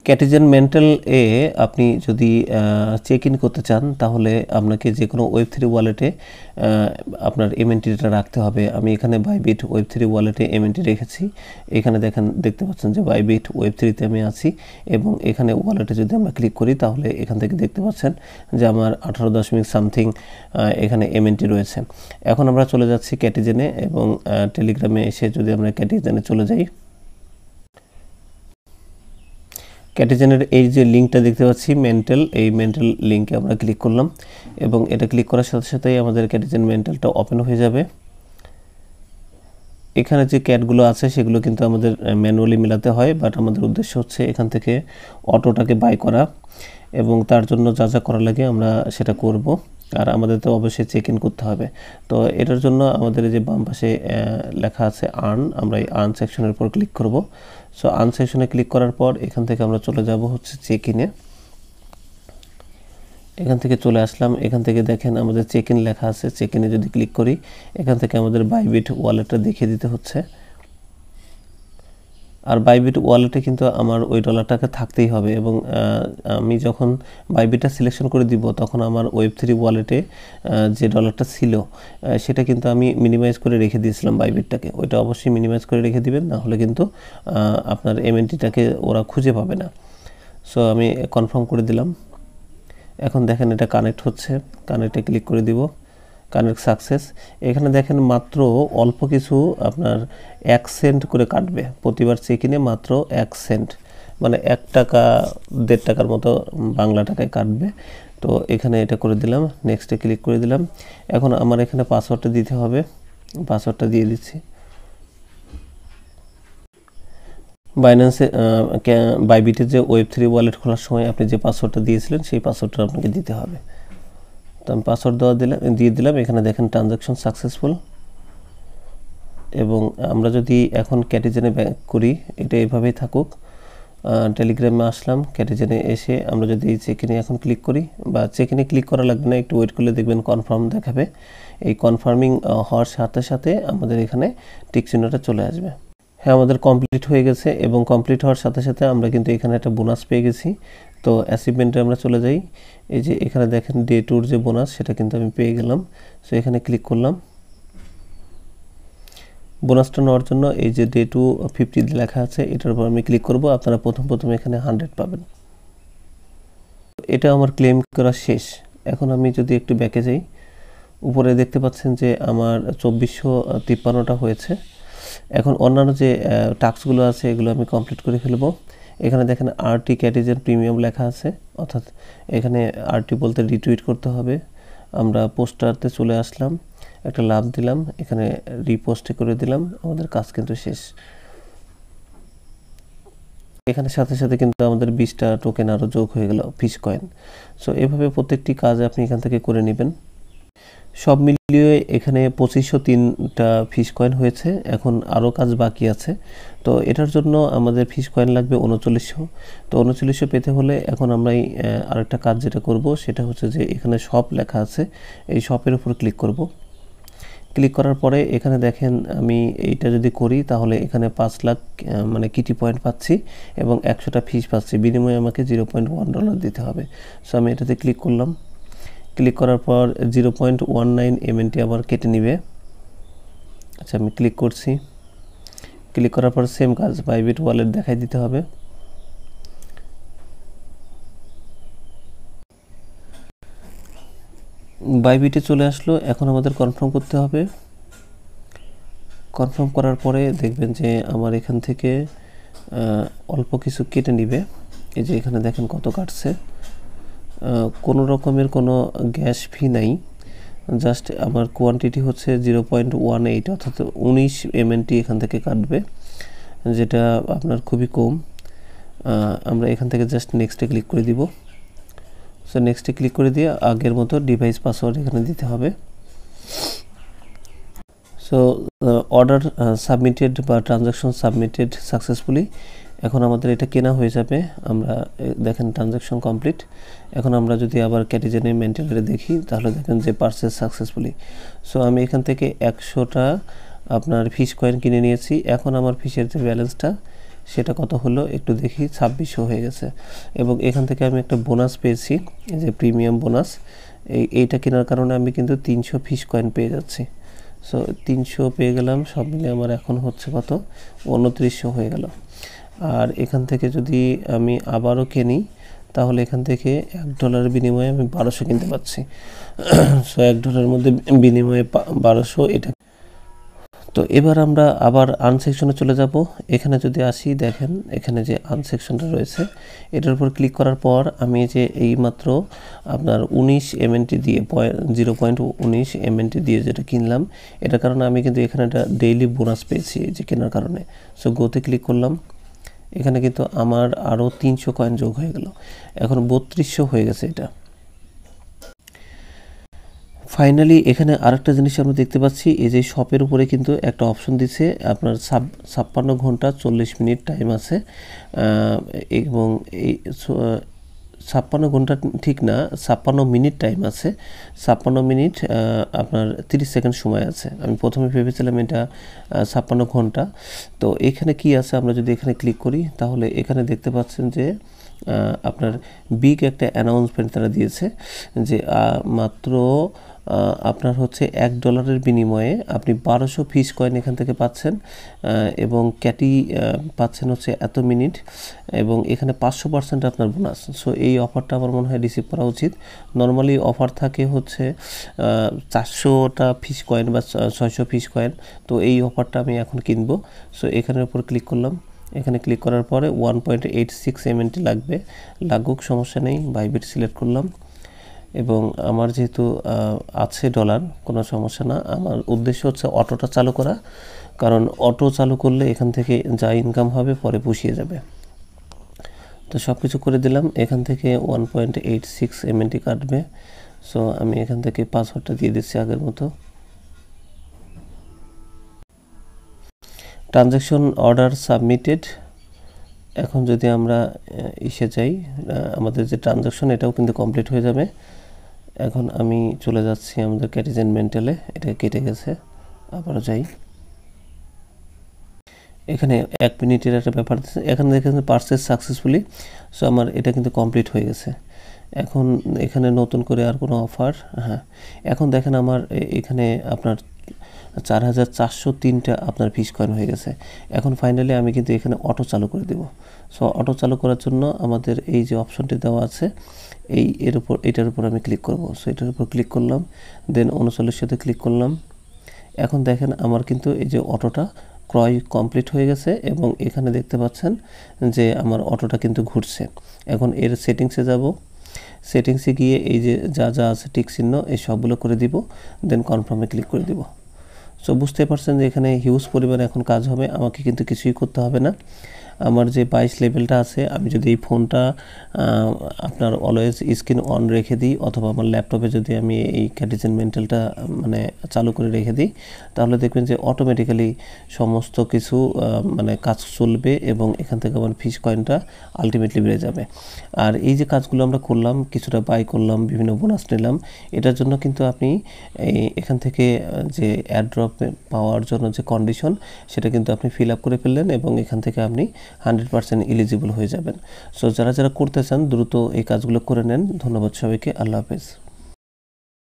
ক্যাটিজেন mental এ আপনি যদি check in করতে চান তাহলে আপনাকে যে কোনো ওয়েব3 ওয়ালেটে আপনার এমএনটিটা রাখতে হবে। আমি এখানে বাইবিট ওয়েব3 ওয়ালেটে এমএনটি রেখেছি। এখানে দেখতে পাচ্ছেন যে বাইবিট ওয়েব3তে আমি আছি এবং এখানে ওয়ালেটে যদি আমরা ক্লিক করি তাহলে এখান থেকে দেখতে পাচ্ছেন যে আমার 18.something এখানে এমএনটি রয়েছে। এখন আমরা চলে যাচ্ছি ক্যাটিজেনে এবং টেলিগ্রামে এসে যদি আমরা ক্যাটিজেনে চলে যাই, ক্যাটিজেনের এই যে লিঙ্কটা দেখতে পাচ্ছি মেন্টাল, এই মেন্টাল লিঙ্কে আমরা ক্লিক করলাম এবং এটা ক্লিক করার সাথে সাথেই আমাদের ক্যাটিজেন মেন্টালটা ওপেন হয়ে যাবে। এখানে যে ক্যাটগুলো আছে সেগুলো কিন্তু আমাদের ম্যানুয়ালি মেলাতে হয়, বাট আমাদের উদ্দেশ্য হচ্ছে এখান থেকে অটোটাকে বাই করা এবং তার জন্য যা যা করা লাগে আমরা সেটা করব। আর আমাদের তো অবশ্যই চেক ইন করতে হবে। তো এটার জন্য আমাদের যে বাম পাশে লেখা আছে আর্ন, আমরা এই আর্ন সেকশনের উপর ক্লিক করব। সো আর্ন সেকশনে ক্লিক করার পর এখান থেকে আমরা চলে যাব হচ্ছে চেক ইনে। এখান থেকে চলে আসলাম, এখান থেকে দেখেন আমাদের চেক ইন লেখা আছে। চেক ইনে যদি ক্লিক করি এখান থেকে আমাদের বাইবিট ওয়ালেটটা দেখিয়ে দিতে হচ্ছে। আর বাইবিট ওয়ালেটে কিন্তু আমার ওই ডলারটাকে থাকতেই হবে এবং আমি যখন বাইবিটটা সিলেকশন করে দিব তখন আমার ওয়েব3 ওয়ালেটে যে ডলারটা ছিল সেটা কিন্তু আমি মিনিমাইজ করে রেখে দিয়েছিলাম বাইবিটটাকে। ওইটা অবশ্যই মিনিমাইজ করে রেখে দিবেন, না হলে কিন্তু আপনার এমএনটিটাকে ওরা খুঁজে পাবে না। সো আমি কনফার্ম করে দিলাম। এখন দেখেন এটা কানেক্ট হচ্ছে, কানেক্টে ক্লিক করে দিব, কানেক্ট সাকসেস। এখানে দেখেন মাত্র অল্প কিছু আপনার 1 সেন্ট করে কাটবে প্রতিবার চেক ইনে, মাত্র 1 সেন্ট, মানে 1 টাকা 1.5 টাকার মতো বাংলা টাকায় কাটবে। তো এখানে এটা করে দিলাম, নেক্সটে ক্লিক করে দিলাম। এখন আমার এখানে পাসওয়ার্ডটা দিতে হবে, পাসওয়ার্ডটা দিয়ে দিচ্ছি। বাইন্যান্সে বাইবিটের যে ওয়েব3 ওয়ালেট খোলার সময় আপনি যে পাসওয়ার্ডটা দিয়েছিলেন সেই পাসওয়ার্ডটা আপনাকে দিতে হবে। তো আমি পাসওয়ার্ড দিয়ে দিলাম। এখানে দেখেন ট্রানজাকশন সাকসেসফুল। এবং আমরা যদি এখন ক্যাটিজেনে ব্যাক করি, এটা এভাবেই থাকুক। টেলিগ্রামে আসলাম, ক্যাটিজেনে এসে আমরা যদি চেক ইনে এখন ক্লিক করি, বা চেক ইনে ক্লিক করা লাগবে না, একটু ওয়েট করলে দেখবেন কনফার্ম দেখাবে। এই কনফার্মিং হওয়ার সাথে সাথে আমাদের এখানে টিক চিহ্নটা চলে আসবে। হ্যাঁ, আমাদের কমপ্লিট হয়ে গেছে এবং কমপ্লিট হওয়ার সাথে সাথে আমরা কিন্তু এখানে একটা বোনাস পেয়ে গেছি। তো অ্যাচিভমেন্টে আমরা চলে যাই। এই যে এখানে দেখেন ডে 2 যে বোনাস সেটা কিন্তু আমি পেয়ে গেলাম। সো এখানে ক্লিক করলাম। বোনাসটা নেওয়ার জন্য এই যে ডে 2 50 লেখা আছে এটার উপর আমি ক্লিক করব। আপনারা প্রথম এখানে 100 পাবেন। এটা আমার ক্লেম করা শেষ। এখন আমি যদি একটু ব্যাকে যাই, উপরে দেখতে পাচ্ছেন যে আমার 2453টা হয়েছে। এখন অন্যান্য যে টাস্কগুলো আছে এগুলো আমি কমপ্লিট করে ফেলব। এখানে দেখেন আরটি ক্যাটিজেন প্রিমিয়াম লেখা আছে, অর্থাৎ এখানে আরটি বলতে রিটুইট করতে হবে। আমরা পোস্টারতে চলে আসলাম, একটা লাভ দিলাম, এখানে রিপোস্টে করে দিলাম, আমাদের কাজ কিন্তু শেষ। এখানে সাথে সাথে কিন্তু আমাদের 20টা টোকেন আরও যোগ হয়ে গেল ফিশ কয়েন। সো এভাবে প্রত্যেকটি কাজ আপনি এখান থেকে করে নেবেন। সব মিলিয়ে এখানে 2503টা ফিশ কয়েন হয়েছে। এখন আরও কাজ বাকি আছে। তো এটার জন্য আমাদের ফিশ কয়েন লাগবে 3900। তো 3900 পেতে হলে এখন আমরা আরেকটা কাজ যেটা করব সেটা হচ্ছে যে এখানে শপ লেখা আছে, এই শপের উপর ক্লিক করব। ক্লিক করার পরে এখানে দেখেন আমি এইটা যদি করি তাহলে এখানে 5 লাখ মানে কিটি পয়েন্ট পাচ্ছি এবং 100টা ফিশ পাচ্ছি। বিনিময়ে আমাকে $0.1 দিতে হবে। সো আমি এটাতে ক্লিক করলাম। ক্লিক করার পর 0.19 এমএনটি আবার কেটে নিবে। আচ্ছা, আমি ক্লিক করছি। ক্লিক করার পর সেম কাজ, বাইবিট ওয়ালেট দেখাই দিতে হবে। বাইবিটে চলে আসলো। এখন আমাদের কনফার্ম করতে হবে। কনফার্ম করার পরে দেখবেন যে আমার এখান থেকে অল্প কিছু কেটে নিবে। এই যে এখানে দেখেন কত কাটছে। কোনো রকমের কোনো গ্যাস ফি নাই, জাস্ট আমার কোয়ান্টিটি হচ্ছে 0.18, অর্থাৎ 19 এমএনটি এখান থেকে কাটবে, যেটা আপনার খুবই কম। আমরা এখান থেকে জাস্ট নেক্সটে ক্লিক করে দিব। সো নেক্সটে ক্লিক করে দিয়ে আগের মতো ডিভাইস পাসওয়ার্ড এখানে দিতে হবে। সো অর্ডার সাবমিটেড বা ট্রানজাকশন সাবমিটেড সাকসেসফুলি। এখন আমাদের এটা কেনা হয়ে যাবে। আমরা দেখেন ট্রানজাকশন কমপ্লিট। এখন আমরা যদি আবার ক্যাটিজেনে মেন্টালে দেখি তাহলে দেখেন যে পারচেজ সাকসেসফুলি। সো আমি এখান থেকে 100টা আপনার ফিশ কয়েন কিনে নিয়েছি। এখন আমার ফিশের যে ব্যালেন্সটা সেটা কত হলো একটু দেখি, 2600 হয়ে গেছে। এবং এখান থেকে আমি একটা বোনাস পেয়েছি, এই যে প্রিমিয়াম বোনাস, এইটা কেনার কারণে আমি কিন্তু 300 ফিশ কয়েন পেয়ে যাচ্ছি। সো 300 পেয়ে গেলাম, সব মিলে আমার এখন হচ্ছে কত, 2900 হয়ে গেল। আর এখান থেকে যদি আমি আবারও কিনি তাহলে এখান থেকে $1 বিনিময়ে আমি 1200 কিনতে পারছি। সো $1 মধ্যে বিনিময়ে 1200 এটা। তো এবার আমরা আবার আর্ন সেকশনে চলে যাব। এখানে যদি আসি, দেখেন এখানে যে আর্ন সেকশনটা রয়েছে এটার উপর ক্লিক করার পর আমি যে এইমাত্র আপনার 19 MNT দিয়ে 0.19 MNT দিয়ে যেটা কিনলাম, এটার কারণে আমি কিন্তু এখানে একটা ডেইলি বোনাস পেয়েছি যে কেনার কারণে। সো গোতে ক্লিক করলাম, এখানে কিন্তু আমার আরও 300 কয়েন যোগ হয়ে গেল, এখন 3200 হয়ে গেছে এটা। ফাইনালি এখানে আরেকটা জিনিস আমরা দেখতে পাচ্ছি, এই যে শপের উপরে কিন্তু একটা অপশন দিচ্ছে আপনার 56 ঘন্টা 40 মিনিট টাইম আছে, এবং এই 56 ঘন্টা ঠিক না, 56 মিনিট টাইম আছে, 56 মিনিট আপনার 30 সেকেন্ড সময় আছে। আমি প্রথমে ভেবেছিলাম এটা 56 ঘন্টা। তো এখানে কি আছে, আমরা যদি এখানে ক্লিক করি তাহলে এখানে দেখতে পাচ্ছেন যে আপনার বিগ একটা অ্যানাউন্সমেন্ট তারা দিয়েছে যে মাত্র আপনার হচ্ছে $1 বিনিময়ে আপনি 1200 ফিশ কয়েন এখান থেকে পাচ্ছেন, এবং ক্যাটি পাচ্ছেন হচ্ছে এত মিনিট, এবং এখানে 500% আপনার বোনাস। সো এই অফারটা আমার মনে হয় রিসিভ করা উচিত। নর্মালি অফার থাকে হচ্ছে 400টা ফিশ কয়েন বা 600 ফিশ কয়েন, তো এই অফারটা আমি এখন কিনবো। সো এখানের উপর ক্লিক করলাম, এখানে ক্লিক করার পরে 1.86 MNT লাগুক, সমস্যা নেই, বাইবিট সিলেক্ট করলাম। এবং আমার যেহেতু আছে ডলার, কোনো সমস্যা না। আমার উদ্দেশ্য হচ্ছে অটোটা চালু করা, কারণ অটো চালু করলে এখান থেকে যা ইনকাম হবে পরে পুষিয়ে যাবে। তো সব কিছু করে দিলাম, এখান থেকে 1.86 MNT কাটবে। সো আমি এখান থেকে পাসওয়ার্ডটা দিয়ে দিচ্ছি আগের মতো। Transaction order submitted. এখন যদি আমরা ইসে যাই, আমাদের যে ট্রানজ্যাকশন এটাও কিন্তু কমপ্লিট হয়ে যাবে। এখন আমি চলে যাচ্ছি আমাদের ক্যাটিজেন মেন্টালে, এটা কেটে গেছে, আবারও যাই। এখানে 1 মিনিটের একটা ব্যাপার, এখানে দেখেন পারচেজ সাকসেসফুলি। সো আমার এটা কিন্তু কমপ্লিট হয়ে গেছে। এখন এখানে নতুন করে আর কোনো অফার, হ্যাঁ এখন দেখেন আমার এখানে আপনার 4403টা আপনার ফিশ কয়েন হয়ে গেছে। এখন ফাইনালি আমি কিন্তু এখানে অটো চালু করে দেব। সো অটো চালু করার জন্য আমাদের এই যে অপশনটি দেওয়া আছে এটার উপর আমি ক্লিক করব। সো এটার উপর ক্লিক করলাম, দেন 39 ক্লিক করলাম। এখন দেখেন আমার কিন্তু এই যে অটোটা ক্রয় কমপ্লিট হয়ে গেছে, এবং এখানে দেখতে পাচ্ছেন যে আমার অটোটা কিন্তু ঘুরছে। এখন এর সেটিংসে যাব, সেটিংসে গিয়ে এই যে যা যা আছে টিক চিহ্ন এই সবগুলো করে দিব, দেন কনফার্মে ক্লিক করে দিব। সো বুঝতে পারছেন যে এখানে হিউজ পরিমাণে এখন কাজ হবে, আমাকে কিন্তু কিছুই করতে হবে না। আমার যে 22 লেভেলটা আছে, আমি যদি এই ফোনটা আপনার অলওয়েজ স্ক্রিন অন রেখে দিই, অথবা আমার ল্যাপটপে যদি আমি এই ক্যাটিজেন মেন্টালটা মানে চালু করে রেখে দিই, তাহলে দেখবেন যে অটোমেটিক্যালি সমস্ত কিছু মানে কাজ চলবে, এবং এখান থেকে আমার ফিশ কয়েনটা আলটিমেটলি বেড়ে যাবে। আর এই যে কাজগুলো আমরা করলাম, কিছুটা বাই করলাম, বিভিন্ন বোনাস নিলাম, এটার জন্য কিন্তু আপনি এখান থেকে যে অ্যাড্রপ পাওয়ার জন্য যে কন্ডিশন সেটা কিন্তু আপনি ফিল আপ করে ফেললেন, এবং এখান থেকে আপনি 100% এলিজিবল হয়ে যাবেন। সো যারা করতে চান দ্রুত এই কাজগুলো করে নেন। ধন্যবাদ সবাইকে, আল্লাহ হাফেজ।